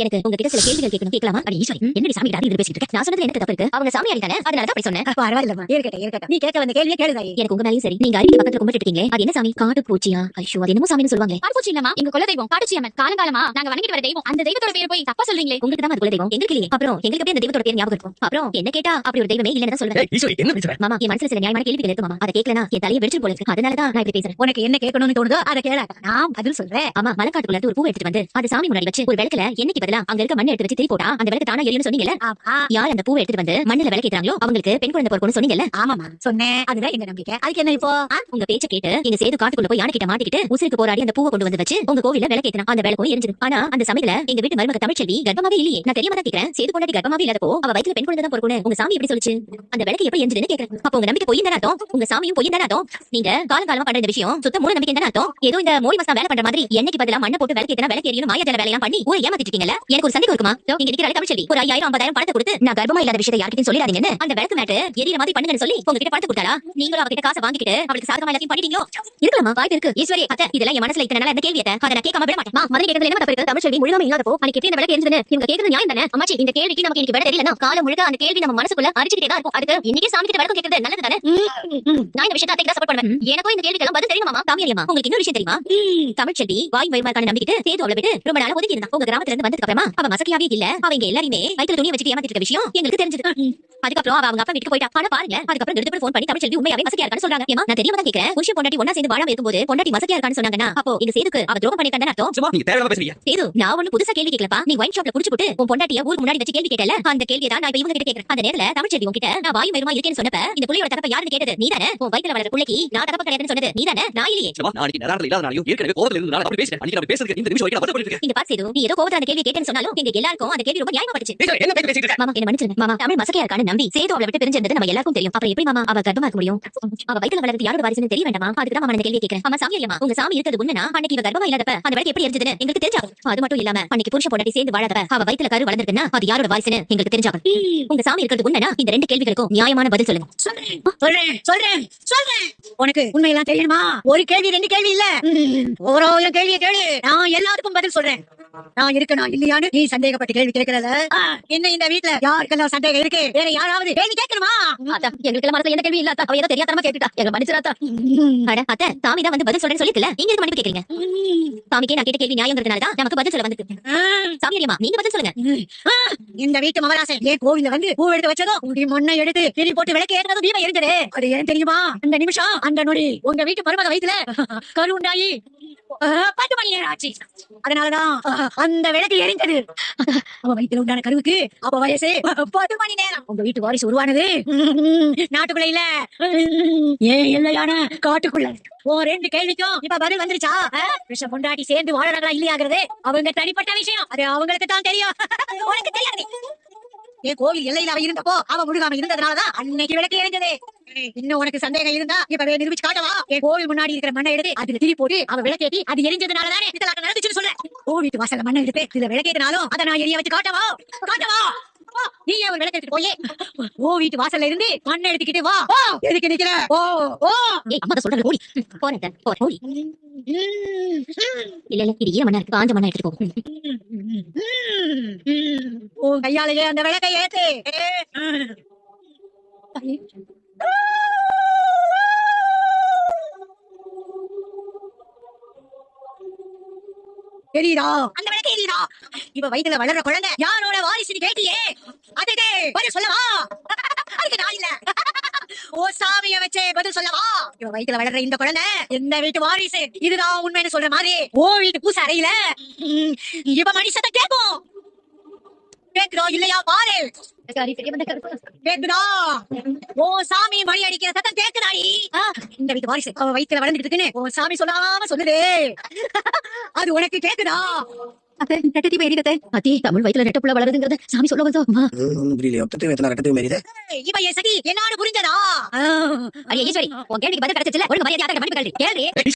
எனக்கு உங்ககிட்ட சில கேள்விகள் கேட்கணும். கேட்கலாமா? அடி ஈஸ்வரி, என்னடி சாமி கிட்ட பேசிட்டு இருக்க? நான் சொன்னதுல என்ன தப்பு இருக்கு? அவங்க சாமியாடி தானே, அதனால தான் அப்படி சொன்னேன். பரவாயில்லம்மா, இருக்கட்டும். நீ கேட்க வந்த கேள்வியை கேளு தாயி. எனக்கு உங்க மேலயும் சரி. நீங்க அருவி பக்கத்துல கும்பிட்டு இருக்கீங்களே, அது என்ன சாமி? காட்டு பூச்சியா? ஐயோ, அது என்னமோ சாமின்னு சொல்லுவாங்க. காட்டுப்பூச்சி இல்லம்மா, எங்க குல தெய்வம் காட்டுச்சி அம்மன். காலங்காலமா நாங்க வணங்கிட்டு வர தெய்வம். அந்த தெய்வத்தோட பேர் போய் தப்பா சொல்றீங்களே. உங்களுக்கு தான் அது குல தெய்வம், எங்களுக்கு இல்லையே. அப்புறம் எங்களுக்கு எப்படி அந்த தெய்வத்தோட பேர் ஞாபகம் இருக்கும்? அப்புறம் என்ன கேட்டா அப்படி ஒரு தெய்வமே இல்லன்னு தான் சொல்லுவேன். ஈஸ்வரி, என்ன பேசுற? மாமா, என் மனசுல சில நியாயமான கேள்விகள் இருக்கு மாமா. அதை கேட்கலனா என் தலையை வெடிச்சு போல இருக்கு. அதனால தான் நான் இப்படி பேசுறேன். உனக்கு என்ன கேட்கணும்னு தோணுதோ அதை கேள, நான் பதில் சொல்றேன். ஆமா, மலைக்காட்டுக்குள்ள இருந்து ஒரு பூ எடுத்துட்டு வந்து அது சாமி முன்னாடி வச்சு ஒரு விளக்குல எண்ணெய்க்கு பதிலா அங்க இருக்க மண்ணை எடுத்து வச்சு திரி போட்டா அந்த விளக்கு தானா எரியும்னு சொன்னீங்கல்ல. ஆமா, யார் அந்த பூவை எடுத்துட்டு வந்து மண்ணுல விளக்கேத்துறாங்களோ அவங்களுக்கு பெண் குழந்தை பிறக்கும்னு சொன்னீங்கல்ல. ஆமாமா சொன்னேன். அதுதான் எங்க நம்பிக்கை. அதுக்கு என்ன இப்போ? உங்க பேச்ச கேட்டு எங்க சேது காட்டுக்குள்ள போய் யானை கிட்ட மாட்டிக்கிட்டு உசுருக்கு போராடி அந்த பூவை கொண்டு வந்து வச்சு உங்க கோவில்ல விளக்கேத்தினா அந்த விளக்கும் எரிஞ்சது. ஆனா அந்த சமயத்துல எங்க வீட்டு மருமக தமிழ்ச்செல்வி கர்ப்பமாவே இல்லையே. நான் தெரியாம தான் கேக்குறேன். சேது பொண்டாட்டி கர்ப்பமாவே இல்லாதப்போ அவ வயித்துல பெண் குழந்தை தான் பிறக்கும்னு உங்க சாமி எப்படி சொல்லுச்சு? அந்த விளக்கு எப்ப எரிஞ்சதுன்னு கேக்குறேன். அப்ப உங்க நம்பிக்கை பொய்யும் தானே அர்த்தம்? உங்க சாமியும் பொய்யும் தானே அர்த்தம்? நீங்க காலங்காலமா பண்ற இந்த விஷயம் சுத்த மூட நம்பிக்கை தானே அர்த்தம்? ஏதோ இந்த மோடி மஸ்தா வேலை பண்ற மாதிரி என்னைக்கு பதிலா மண்ணை போட்டு விளக்கேத்தினா விளக்கு எரியும் மாயாஜால வேலையெல்லாம் பண்ணி ஊரை ஏமாத்திட்டு இருக்கீங்கல்ல. எனக்கு ஒரு சந்தேகம் இருக்குமா? நீங்க இருக்கிற தமிழ்ச்செல்வி ஒரு 5000 50,000 பணத்தை கொடுத்து நான் கர்ப்பமா இல்லாத விஷயத்தை யார்கிட்டயும் சொல்லிடாதீங்கன்னு அந்த விளக்கு மேட்டு எரியற மாதிரி பண்ணுங்கன்னு சொல்லி உங்ககிட்ட பணத்தை கொடுத்தாளா? நீங்களும் அவகிட்ட காசை வாங்கிட்டு அவளுக்கு சாதகமா எல்லாத்தையும் பண்ணிட்டீங்களோ? இருக்கலாமா? வாய்ப்பு இருக்கு. ஈஸ்வரி அத்தை, இதெல்லாம் என் மனசுல இத்தனை நாளா இந்த கேள்வியை அதை நான் கேட்காம விட மாட்டேன். மதுரை கேட்டதுல என்ன தப்பு இருக்கு? தமிழ்ச்செல்வி முழுமை இல்லாதப்போ அன்னைக்கு எப்படி இந்த விளக்கு எரிஞ்சதுன்னு இவங்க கேட்கறது நியாயம் தானே? அம்மாச்சி, இந்த கேள்விக்கு நமக்கு இன்னைக்கு விட தெரியலன்னா காலம் முழுக்க அந்த கேள்வி நம்ம மனசுக்குள்ள அரிச்சுக்கிட்டே தான் இருக்கும். அதுக்கு இன்னைக்கு சாமி கிட்ட விளக்கம் கேட்கறது நல்லது தானே? நான் இந்த விஷயத்தை அத்தைக்கு சப்போர்ட் பண்ணுவேன். எனக்கும் இந்த கேள்விக்கெல்லாம் பதில் தெரியுமா மாமா? காமியம்மா, உங்களுக்கு இன்னொரு விஷயம் தெரியுமா? தமிழ்ச்செல்வி வாய் வயிறுமார்க்கான நம்பிக்கிட்டு சேது அவளை விட்டு ரொம்ப நாளா ஒதுக்கி இருந்தா. உங்க கிராமத்துல இருந்து வந்ததுக்கு அப்புறமா அவ மசக்கியாவே இல்ல. அவங்க எல்லாருமே வயித்துல துணியை வச்சுட்டு ஏமாத்திட்டு இருக்க விஷயம் எங்களுக்கு தெரிஞ்சது. அதுக்கப்புறம் அவ அவங்க அப்பா வீட்டுக்கு போயிட்டா. ஆனா பாருங்க, அதுக்கப்புறம் ரெண்டு பேரும் போன் பண்ணி தமிழ்ச்செல்வி உண்மையாவே மசக்கியா இருக்கான்னு சொல்றாங்க. ஏமா, நான் தெரியாம தான் கேக்குறேன். புருஷன் பொண்டாட்டி ஒண்ணா சேர்ந்து வாழாம இருக்கும்போது பொண்டாட்டி மசக்கியா இருக்கான்னு சொன்னாங்கன்னா அப்போ எங்க சேதுக்கு அவ துரோகம் பண்ணிருக்கான்னு அர்த்தம். சும்மா நீங்க தேவையில்லாம பேசுறீங்க. சேது, நான் ஒண்ணு புதுசா கேள்வி கேட்கலப்பா. நீ ஒயின் ஷாப்ல குடிச்சு போட்டு உன் பொண்டாட்டிய ஊருக்கு முன்னாடி வச்சு கேள்வி கேட்டல. அந்த கேள்வியை தான் நான் இப்ப இவங்க கிட்ட கேக்குறேன். அந்த நேரத்துல தமிழ்ச்செல்வி உன்கிட்ட நான் வாய் வயிறுமா இருக்கேன்னு சொன்னப்ப இந்த புள்ளையோட தரப்ப யாருன்னு கேட்டது நீதானே? உன் வயித்துல வளர புள்ளைக்கு நான் தரப்ப கிடையாதுன்னு சொன்னது நீதானே? நான் இல்லையே. சும்மா நாளைக்கு நேரத்துல இல்லாதனாலயும் ஏற்கனவே கோவத்துல இருந்தனால அப்படி பேசுறேன். அன்னைக்கு நான் பேசுறதுக்கு இந்த நிமிஷம் வரைக்கும் நான் பதில் பண்ணிட்டு இந்த பாத்து சேது, நீ ஏதோ கோவத்துல அந்த கேள்வி கேட்டேன்னு சொன்னாலும் எங்க எல்லாருக்கும் அந்த கேள்வி ரொம்ப நியாயமா பட்டுச்சு. இருக்கேன். என்ன பேசிட்டு இருக்க? மாமா, என்ன மன்னிச்சிருங்க மாமா. தமிழ் மசக்கையா இருக்கான்னு நம்பி சேது அவளை விட்டு பிரிஞ்சிருந்தது நம்ம எல்லாருக்கும் தெரியும். அப்புறம் எப்படி மாமா அவ கர்ப்பமா இருக்க முடியும்? அவ வயித்துல வளர்றது யாரோட வாரிசுன்னு தெரிய வேண்டாமா? அதுக்கு தான் மாமா இந்த கேள்வி கேக்குறேன். ஆமா சாமியாரியம்மா, உங்க சாமி இருக்கிறது உண்மைனா அன்னைக்கு இவ கர்ப்பமா இல்லாதப்ப அந்த விளக்கு எப்படி எரிஞ்சதுன்னு எங்களுக்கு தெரிஞ்சா? அது மட்டும் இல்லாம அன்னைக்கு புருஷ பொண்டாட்டி சேர்ந்து வாழாதப்ப அவ வயித்துல கரு வளர்ந்திருக்குன்னா அது யாரோட வாரிசுன்னு எங்களுக்கு தெரிஞ்சா? உங்க சாமி இருக்கிறது உண்மைனா இந்த ரெண்டு கேள்விகளுக்கும் நியாயமான பதில் சொல்லுங்க. சொல்றேன். உனக்கு உண்மையெல்லாம் தெரியுமா? ஒரு கேள்வி ரெண்டு கேள்வி இல்ல, ஓராயிரம் கேள்வியை கேளு. நான் எல்லாத்துக்கும் பதில் சொல்றேன். நான் இருக்கணும் இல்லையான்னு நீ சந்தேகப்பட்டு கேள்வி கேட்கறல. என்ன இந்த வீட்டுல யாருக்கெல்லாம் சந்தேகம் இருக்கு? வேற யாராவது கேள்வி கேட்கணுமா? எங்களுக்கு எல்லாம் மனசுல எந்த கேள்வி இல்ல. அவ ஏதோ தெரியாதனமா கேட்டுட்டா. எங்க மன்னிச்சிராத்தா. அட அத்தை, சாமி தான் வந்து பதில் சொல்றேன்னு சொல்லிருக்கல. நீங்க எதுக்கு மன்னிப்பு கேக்குறீங்க? சாமிக்கே நான் கேட்ட கேள்வி நியாயம்ங்கிறதுனால தான் நமக்கு பதில் சொல்ல வந்திருக்கு. சாமியாரியம்மா, நீங்க பதில் சொல்லுங்க. இந்த வீட்டு மகராசன் ஏன் கோவில்ல வந்து பூ எடுத்து வச்சதோ உங்க மண்ணை எடுத்து திரி போட்டு விளக்கு ஏற்றதும் தீபம் எரிஞ்சது. அது ஏன் தெரியுமா? அந்த நிமிஷம் அந்த நொடி உங்க வீட்டு மருமக வயித்துல கரு உண்டாயி 10 மணி நேரம் ஆச்சு. அதனாலதான் அந்த விளக்கு எரிஞ்சது. அவ வயித்துல உண்டான கருவுக்கு அப்ப வயசு 10 மணி நேரம். உங்க வீட்டு வாரிசு உருவானது நாட்டுக்குள்ள இல்ல, ஏன் இல்லையான காட்டுக்குள்ள. ஓ ரெண்டு கேள்விக்கும் இப்ப பதில் வந்துருச்சா? விஷ பொண்டாட்டி சேர்ந்து வாழறாங்களா இல்லையாங்கிறது அவங்க தனிப்பட்ட விஷயம். அது அவங்களுக்கு தான் தெரியும், உனக்கு தெரியாது. என் கோவில் எல்லையில அவ இருந்தப்போ அவ முழுகாம இருந்ததுனாலதான் அன்னைக்கு விளக்கு எரிஞ்சது. இன்னும் உனக்கு சந்தேகம் இருந்தா இப்ப நிரூபிச்சு காட்டவா? என் கோவில் முன்னாடி இருக்கிற மண்ணை எடுத்து அதுல திரி போட்டு அவ விளக்கேத்தி அது எரிஞ்சதுனாலதானே இதெல்லாம் நடந்துச்சுன்னு சொல்ல. கோவிலுக்கு வாசல்ல மண்ணை எடுத்து இதுல விளக்கேத்தினாலும் அதை நான் எரிய வச்சு காட்டவா? நீ ஒரு விளக்கு எடுத்துட்டு போயே ஓ வீட்டு வாசல்ல இருந்து மண்ணை எடுத்துக்கிட்டு வா. எதுக்கு நிக்கிற? ஓ ஓ அம்மா சொல்றது ஓடி போறேன். ஓடி இல்ல இது ஈர மண்ணா இருக்கு. காஞ்ச மண்ணா எடுத்துட்டு போகும். உன் கையாலேயே அந்த விளக்கை ஏத்து. தெரியுதா? அந்த விளக்கு எரியுதா? இவ வயித்துல வளர்ற குழந்தை யாரோட வாரிசுன்னு கேட்டியே, அதுக்கு பதில் சொல்லவா? அதுக்கு நான் இல்ல, ஓ சாமிய வச்சே பதில் சொல்லவா? இவ வயித்துல வளர்ற இந்த குழந்தை எந்த வீட்டு வாரிசு? இதுதான் உண்மைன்னு சொல்ற மாதிரி ஓ வீட்டு பூச அறையில இவ மனுஷத்தை கேட்கும். கேக்குதா இல்லையா பாரு. கேக்குதா? ஓ சாமி மணி அடிக்கிற சத்தம் கேக்குதாடி? இந்த வீட்டு வாரிசு அவ வயித்துல வளர்ந்துட்டு இருக்குன்னு ஓ சாமி சொல்லாம சொல்லுது. அது உனக்கு கேக்குதா? தமிழ் வயித்துல ரெட்டப்புள்ள வளருதுங்கிறத சாமி சொல்ல வந்தோம். இவ என் சதி என்னோட புரிஞ்சதா? ஈஸ்வரி, உன் கேள்விக்கு பதில் கிடைச்சிச்சுல, ஒழுங்கு மரியாதை கேள்வி